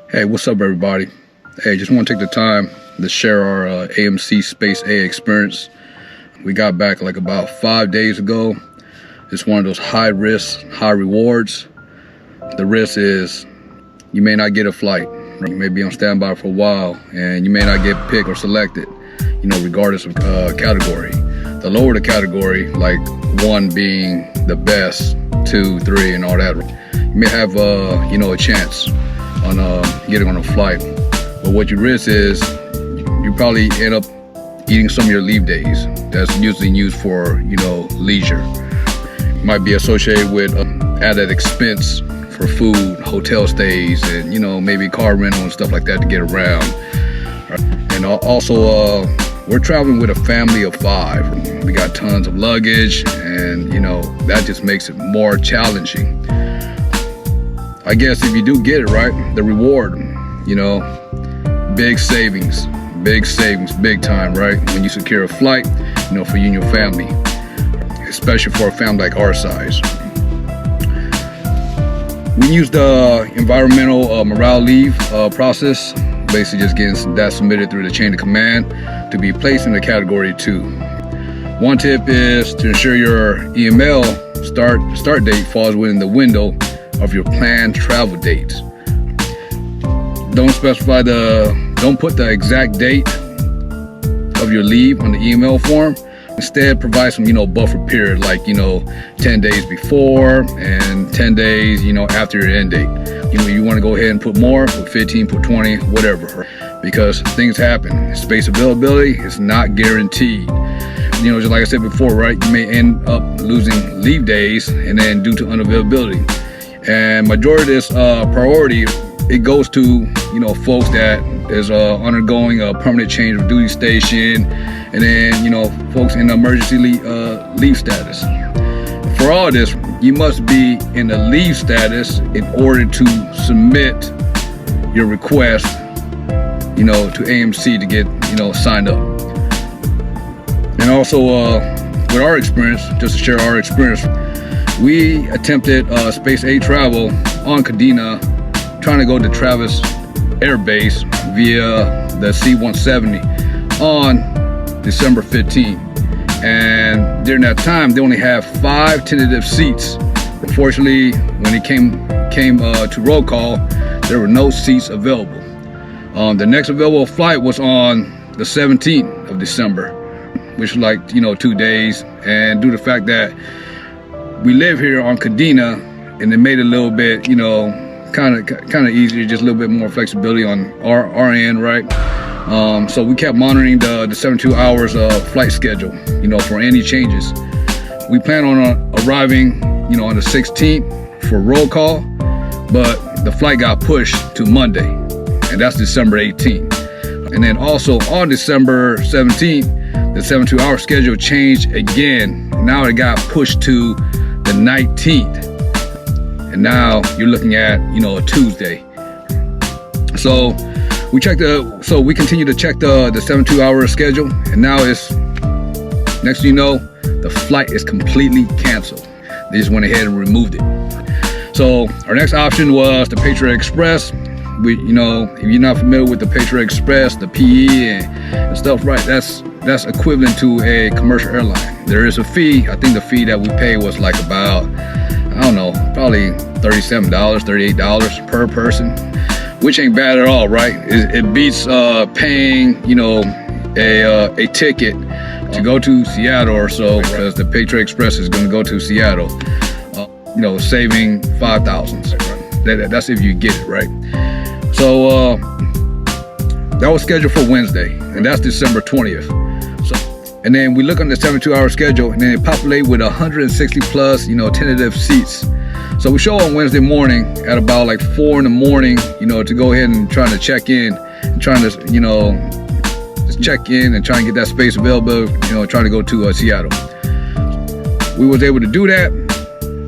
Hey, what's up, everybody? Hey, just want to take the time to share our AMC Space-A experience. We got back like about 5 days ago. It's one of those high risks, high rewards. The risk is you may not get a flight. You may be on standby for a while, and you may not get picked or selected, regardless of category. The lower the category, like 1 being the best, 2, 3, and all that, you may have a chance on getting on a flight. But what you risk is you probably end up eating some of your leave days. That's usually used for leisure. It might be associated with added expense for food, hotel stays, and maybe car rental and stuff like that to get around. And also we're traveling with a family of 5. We got tons of luggage, and that just makes it more challenging. I guess if you do get it right, the reward, big savings, big time, right? When you secure a flight, for you and your family, especially for a family like our size. We use the environmental morale leave process, basically just getting that submitted through the chain of command to be placed in the category 2. One tip is to ensure your EML start date falls within the window of your planned travel dates. Don't put the exact date of your leave on the email form. Instead, provide some, buffer period, like, 10 days before and 10 days, after your end date. You want to go ahead and put more, put 15, put 20, whatever, because things happen. Space availability is not guaranteed. Just like I said before, right? You may end up losing leave days, and then due to unavailability. And majority of this priority, it goes to folks that is undergoing a permanent change of duty station, and then folks in emergency leave status. For all of this, you must be in a leave status in order to submit your request to AMC to get signed up. And also with our experience, just to share our experience, we attempted Space-A travel on Kadena, trying to go to Travis Air Base via the C-170 on December 15th. And during that time, they only have 5 tentative seats. Unfortunately, when it came to roll call, there were no seats available. The next available flight was on the 17th of December, which was like 2 days. And due to the fact that we live here on Kadena, and it made it a little bit, kind of easier, just a little bit more flexibility on our end, right? So we kept monitoring the 72 hours flight schedule, for any changes. We plan on arriving, on the 16th for roll call, but the flight got pushed to Monday, and that's December 18th. And then also on December 17th, the 72-hour schedule changed again. Now it got pushed to the 19th. And now you're looking at, a Tuesday. So we continue to check the 72-hour schedule, and now it's, next thing you know, the flight is completely canceled. They just went ahead and removed it. So our next option was the Patriot Express. If you're not familiar with the Patriot Express, the PE and stuff, right, that's equivalent to a commercial airline. There is a fee. I think the fee that we pay was like about, I don't know, probably $37, $38 per person, which ain't bad at all, right? It beats paying, a ticket to go to Seattle or so, because the Patriot Express is going to go to Seattle, saving $5,000. That's if you get it, right? So that was scheduled for Wednesday, and that's December 20th. And then we look on the 72-hour schedule, and then it populates with 160 plus, tentative seats. So we show on Wednesday morning at about like 4 in the morning, to go ahead and trying to check in, and trying to, just check in and try and get that space available, trying to go to Seattle. We was able to do that.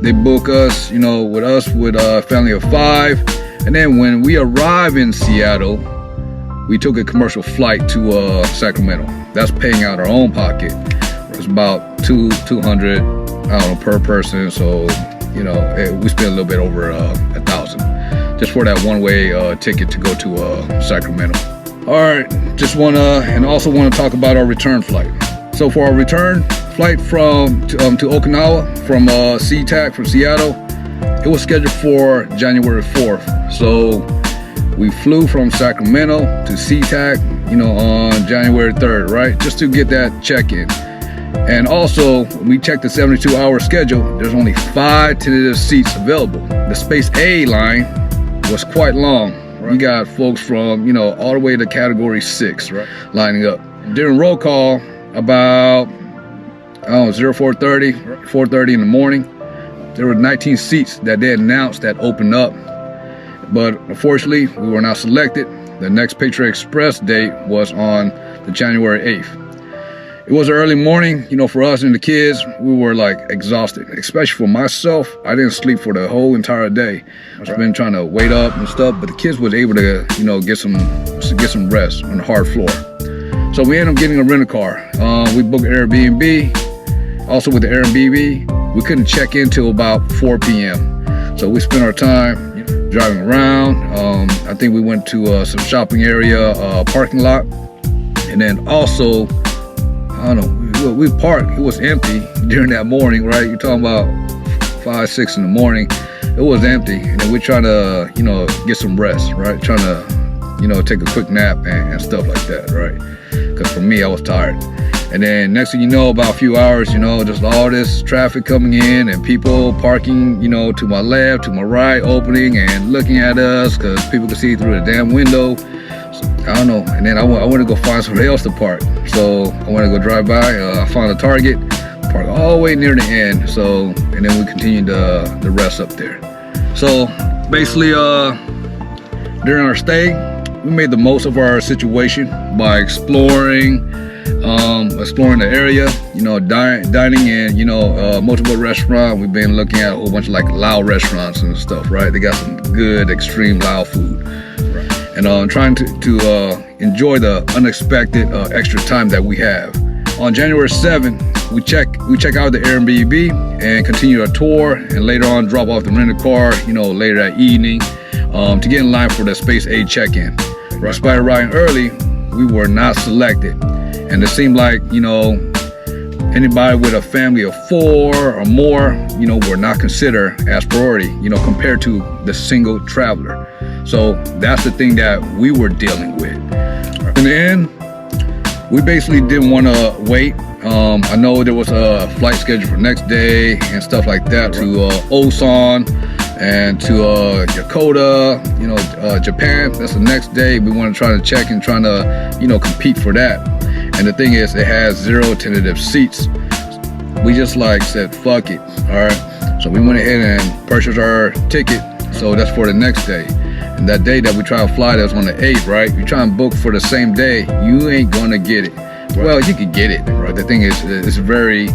They book us, with a family of 5. And then when we arrive in Seattle, we took a commercial flight to Sacramento. That's paying out our own pocket. It's about $200 per person. So we spent a little bit over $1,000. just for that one-way ticket to go to Sacramento. All right, and also want to talk about our return flight. So for our return flight to Okinawa from SeaTac from Seattle, it was scheduled for January 4th. So we flew from Sacramento to SeaTac, on January 3rd, right? Just to get that check-in. And also, when we checked the 72-hour schedule, there's only 5 tentative seats available. The Space A line was quite long. Right? We got folks from, all the way to Category 6, right, lining up. During roll call, about 4:30 in the morning, there were 19 seats that they announced that opened up. But unfortunately, we were not selected. The next Patriot Express date was on the January 8th. It was an early morning, for us and the kids. We were like exhausted, especially for myself. I didn't sleep for the whole entire day. I've been trying to wait up and stuff, but the kids was able to, get some rest on the hard floor. So we ended up getting a rental car. We booked Airbnb. Also with the Airbnb, we couldn't check in till about 4 p.m. So we spent our time driving around. I think we went to some shopping area, parking lot, and then also, I don't know, we parked. It was empty during that morning, right? You're talking about 5, 6 in the morning. It was empty, and then we're trying to, get some rest, right? Trying to, take a quick nap and stuff like that, right? Because for me, I was tired. And then next thing you know, about a few hours, just all this traffic coming in and people parking, to my left, to my right, opening and looking at us because people could see through the damn window. I don't know. And then I want to go find somebody else to park. So I want to go drive by. I found a Target, park all the way near the end. So, and then we continued the rest up there. So basically, during our stay, we made the most of our situation by exploring the area, dining in, multiple restaurants. We've been looking at a whole bunch of like Lao restaurants and stuff, right? They got some good extreme Lao food. And trying to enjoy the unexpected extra time that we have. On January 7th, we check out the Airbnb and continue our tour, and later on drop off the rental car, later that evening, to get in line for the Space A check-in. Right. Despite arriving early, we were not selected, and it seemed like anybody with a family of 4 or more, were not considered as priority, compared to the single traveler. So that's the thing that we were dealing with. In the end, we basically didn't want to wait. I know there was a flight schedule for next day and stuff like that to Osan and to Yokota, Japan. That's the next day. We want to try to check and trying to, compete for that. And the thing is, it has 0 tentative seats. We just said, fuck it. All right. So we went ahead and purchased our ticket. So that's for the next day. And that day that we try to fly, that was on the 8th, right? You try and book for the same day, you ain't gonna get it. Right. Well, you could get it, right? The thing is, it's very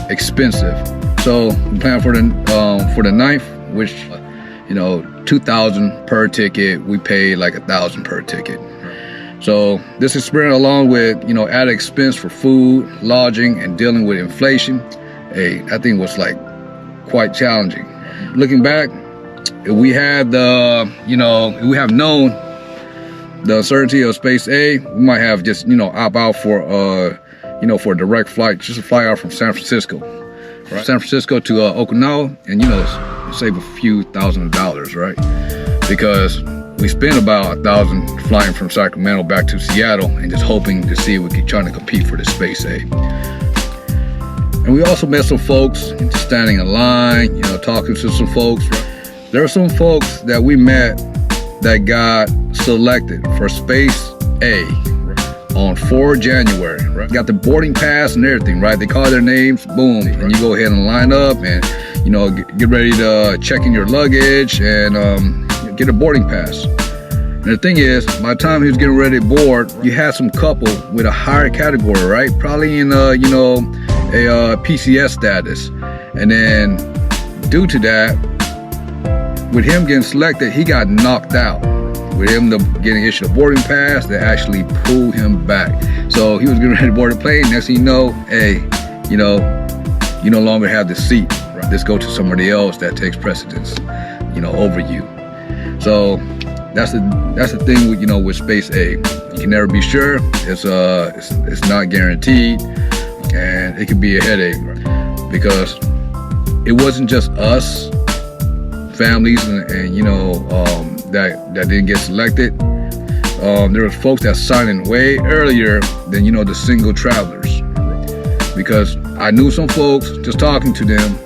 expensive. So we plan for the 9th, which, $2,000 per ticket. We paid like $1,000 per ticket. So this experience, along with, added expense for food, lodging, and dealing with inflation, I think was quite challenging. Looking back, if we had if we have known the uncertainty of Space A, we might have just, opt out for for a direct flight, just a fly out from San Francisco, right? San Francisco to Okinawa, and save a few $1,000s, right? Because we spent about $1,000 flying from Sacramento back to Seattle and just hoping to see if we could try to compete for the Space A. And we also met some folks, just standing in line, talking to some folks. There are some folks that we met that got selected for Space A on 4 January, right? Got the boarding pass and everything, right? They call their names, boom, and you go ahead and line up and, get ready to check in your luggage and get a boarding pass. And the thing is, by the time he was getting ready to board, you had some couple with a higher category, right? Probably in, a PCS status. And then due to that, with him getting selected, he got knocked out. With him getting issued a boarding pass, they actually pulled him back. So he was getting ready to board the plane. Next thing you know, you no longer have the seat. Right? Let's go to somebody else that takes precedence, over you. So that's the thing with, you know, with Space A. You can never be sure. It's not guaranteed, and it could be a headache, because it wasn't just us, families, and you know, that didn't get selected. There were folks that signed in way earlier than, you know, the single travelers, because I knew some folks just talking to them.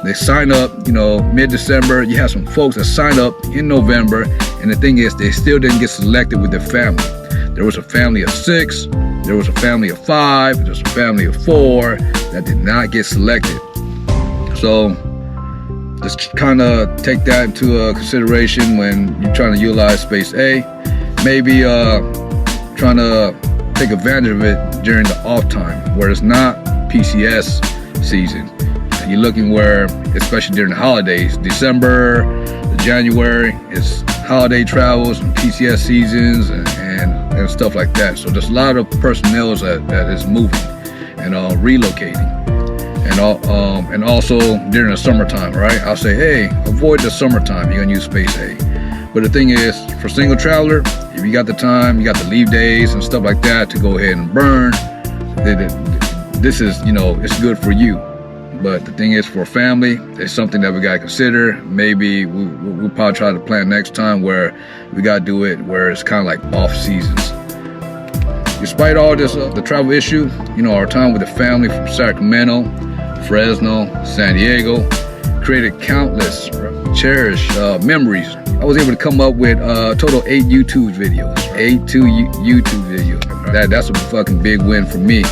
They signed up, you know, mid-December. You have some folks that signed up in November, and the thing is, they still didn't get selected with their family. There was a family of 6, there was a family of 5, there was a family of 4 that did not get selected. So just kind of take that into consideration when you're trying to utilize Space A. Maybe trying to take advantage of it during the off time, where it's not PCS season. You're looking where, especially during the holidays, December, January, it's holiday travels and PCS seasons and stuff like that. So there's a lot of personnel that is moving and relocating, and also during the summertime, right? I'll say, hey, avoid the summertime. You're gonna use Space A. But the thing is, for single traveler, if you got the time, you got the leave days and stuff like that to go ahead and burn, this is, you know, it's good for you. But the thing is, for family, it's something that we gotta consider. Maybe we'll probably try to plan next time where we gotta do it where it's kind of like off seasons. Despite all this, the travel issue, you know, our time with the family from Sacramento, Fresno, San Diego, created countless cherished memories. I was able to come up with a total of 8 YouTube videos. 8 YouTube videos. That's a fucking big win for me.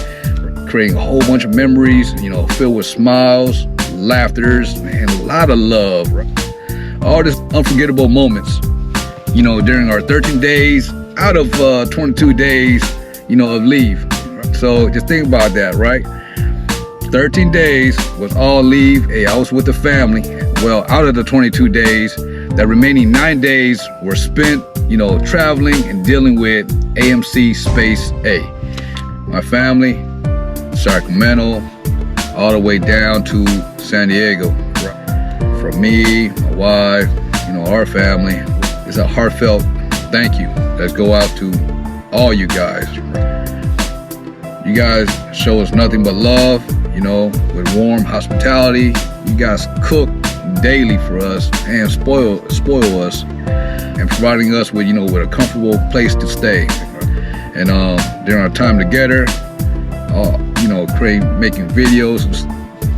Creating a whole bunch of memories, you know, filled with smiles, laughters, and a lot of love. All these unforgettable moments, you know, during our 13 days out of 22 days, you know, of leave. So just think about that, right? 13 days was all leave. Hey, I was with the family. Well, out of the 22 days, the remaining 9 days were spent, you know, traveling and dealing with AMC Space A. My family, Sacramento, all the way down to San Diego. From me, my wife, you know, our family, it's a heartfelt thank you. Let's go out to all you guys. You guys show us nothing but love, you know, with warm hospitality. You guys cook daily for us and spoil us, and providing us with, you know, with a comfortable place to stay. And during our time together, you know, making videos,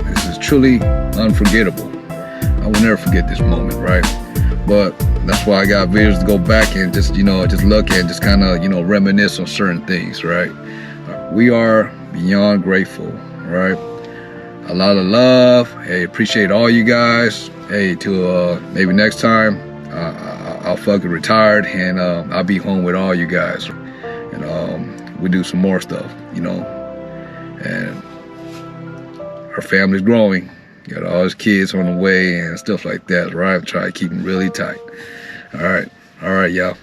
this is truly unforgettable. I will never forget this moment, right? But that's why I got videos to go back and just, you know, just look and just kind of, you know, reminisce on certain things, right? We are beyond grateful, right? A lot of love. Hey, appreciate all you guys. Hey, till maybe next time, I'll fucking retired and I'll be home with all you guys, and we do some more stuff, you know. And our family's growing. Got all his kids on the way and stuff like that, right? Try to keep them really tight. All right, y'all.